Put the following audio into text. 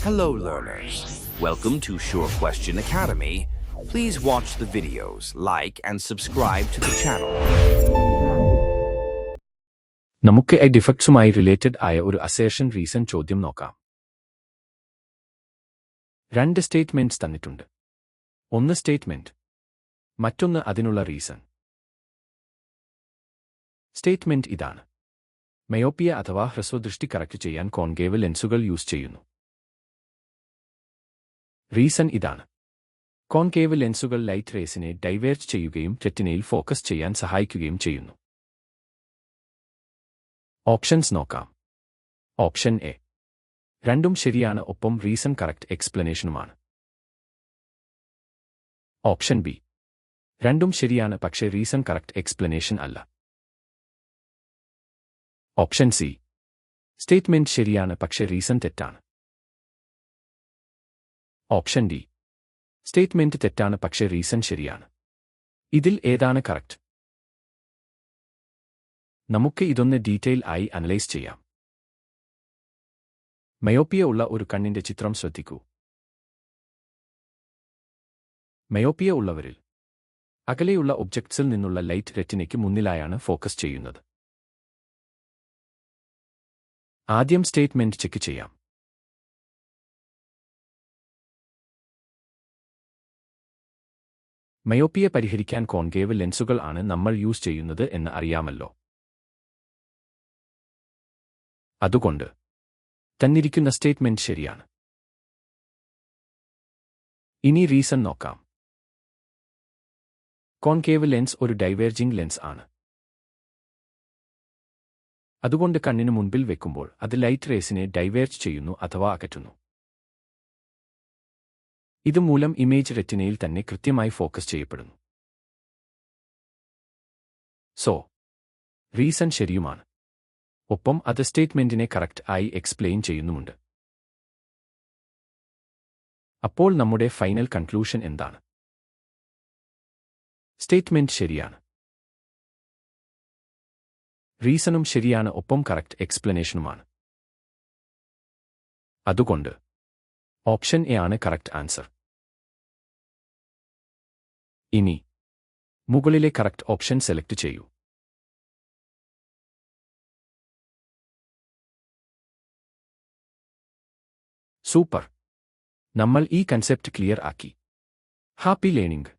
Hello learners, welcome to Sure Question Academy. Please watch the videos, like and subscribe to the channel. നമുക്ക് A ഡിഫക്ട്സുമായി related ആയ ഒരു assertion reason ചോദ്യം നോക്കാം. രണ്ട് statements തന്നിട്ടുണ്ട്. ഒന്ന് സ്റ്റേറ്റ്മെന്റ്, മറ്റൊന്ന് അതിനുള്ള റീസൺ. സ്റ്റേറ്റ്മെന്റ് ഇതാണ്: മയോപ്പിയ അഥവാ ഹ്രസ്വദൃഷ്ടി കറക്റ്റ് ചെയ്യാൻ കോൺകേവ് ലെൻസുകൾ യൂസ് ചെയ്യുന്നു. റീസൺ ഇതാണ്: കോൺകേവ് ലെൻസുകൾ ലൈറ്റ് റേസിനെ ഡൈവേർജ് ചെയ്യുകയും റെറ്റിനയിൽ ഫോക്കസ് ചെയ്യാൻ സഹായിക്കുകയും ചെയ്യുന്നു. ഓപ്ഷൻസ് നോക്കാം. ഓപ്ഷൻ എ, രണ്ടും ശരിയാണ്, ഒപ്പം റീസൺ കറക്റ്റ് എക്സ്പ്ലനേഷനുമാണ്. ഓപ്ഷൻ ബി, രണ്ടും ശരിയാണ് പക്ഷേ റീസൺ കറക്റ്റ് എക്സ്പ്ലനേഷൻ അല്ല. ഓപ്ഷൻ സി, സ്റ്റേറ്റ്മെന്റ് ശരിയാണ് പക്ഷേ റീസൺ തെറ്റാണ്. ഓപ്ഷൻ ഡി, സ്റ്റേറ്റ്മെന്റ് തെറ്റാണ് പക്ഷേ റീസൺ ശരിയാണ്. ഇതിൽ ഏതാണ് കറക്റ്റ്? നമുക്ക് ഇതൊന്ന് ഡീറ്റെയിൽ ആയി അനലൈസ് ചെയ്യാം. മയോപ്പിയ ഉള്ള ഒരു കണ്ണിന്റെ ചിത്രം ശ്രദ്ധിക്കൂ. മയോപ്പിയ ഉള്ളവരിൽ അകലെയുള്ള ഒബ്ജക്ട്സിൽ നിന്നുള്ള ലൈറ്റ് റെറ്റിനയ്ക്ക് മുന്നിലായാണ് ഫോക്കസ് ചെയ്യുന്നത്. ആദ്യം സ്റ്റേറ്റ്മെന്റ് ചെക്ക് ചെയ്യാം. മയോപ്പിയ പരിഹരിക്കാൻ കോൺകേവ് ലെൻസുകൾ ആണ് നമ്മൾ യൂസ് ചെയ്യുന്നത് എന്ന് അറിയാമല്ലോ. അതുകൊണ്ട് തന്നിരിക്കുന്ന സ്റ്റേറ്റ്മെന്റ് ശരിയാണ്. ഇനി റീസൺ നോക്കാം. കോൺകേവ് ലെൻസ് ഒരു ഡൈവേർജിംഗ് ലെൻസ് ആണ്. അതുകൊണ്ട് കണ്ണിന് മുൻപിൽ വെക്കുമ്പോൾ അത് ലൈറ്റ് റേസിനെ ഡൈവേർജ് ചെയ്യുന്നു അഥവാ അകറ്റുന്നു. ഇതുമൂലം ഇമേജ് റെറ്റിനയിൽ തന്നെ കൃത്യമായി ഫോക്കസ് ചെയ്യപ്പെടുന്നു. സോ റീസൺ ശരിയുമാണ്, ഒപ്പം അത് സ്റ്റേറ്റ്മെന്റിനെ കറക്റ്റ് ആയി എക്സ്പ്ലെയിൻ ചെയ്യുന്നുമുണ്ട്. അപ്പോൾ നമ്മുടെ ഫൈനൽ കൺക്ലൂഷൻ എന്താണ്? സ്റ്റേറ്റ്മെന്റ് ശരിയാണ്, റീസണും ശരിയാണ്, ഒപ്പം കറക്റ്റ് എക്സ്പ്ലനേഷനുമാണ്. അതുകൊണ്ട് ഓപ്ഷൻ എ ആണ് കറക്റ്റ് ആൻസർ. ഇനി മുകളിലെ കറക്റ്റ് ഓപ്ഷൻ സെലക്ട് ചെയ്യൂ. സൂപ്പർ! നമ്മൾ ഈ കൺസെപ്റ്റ് ക്ലിയർ ആക്കി. Happy learning!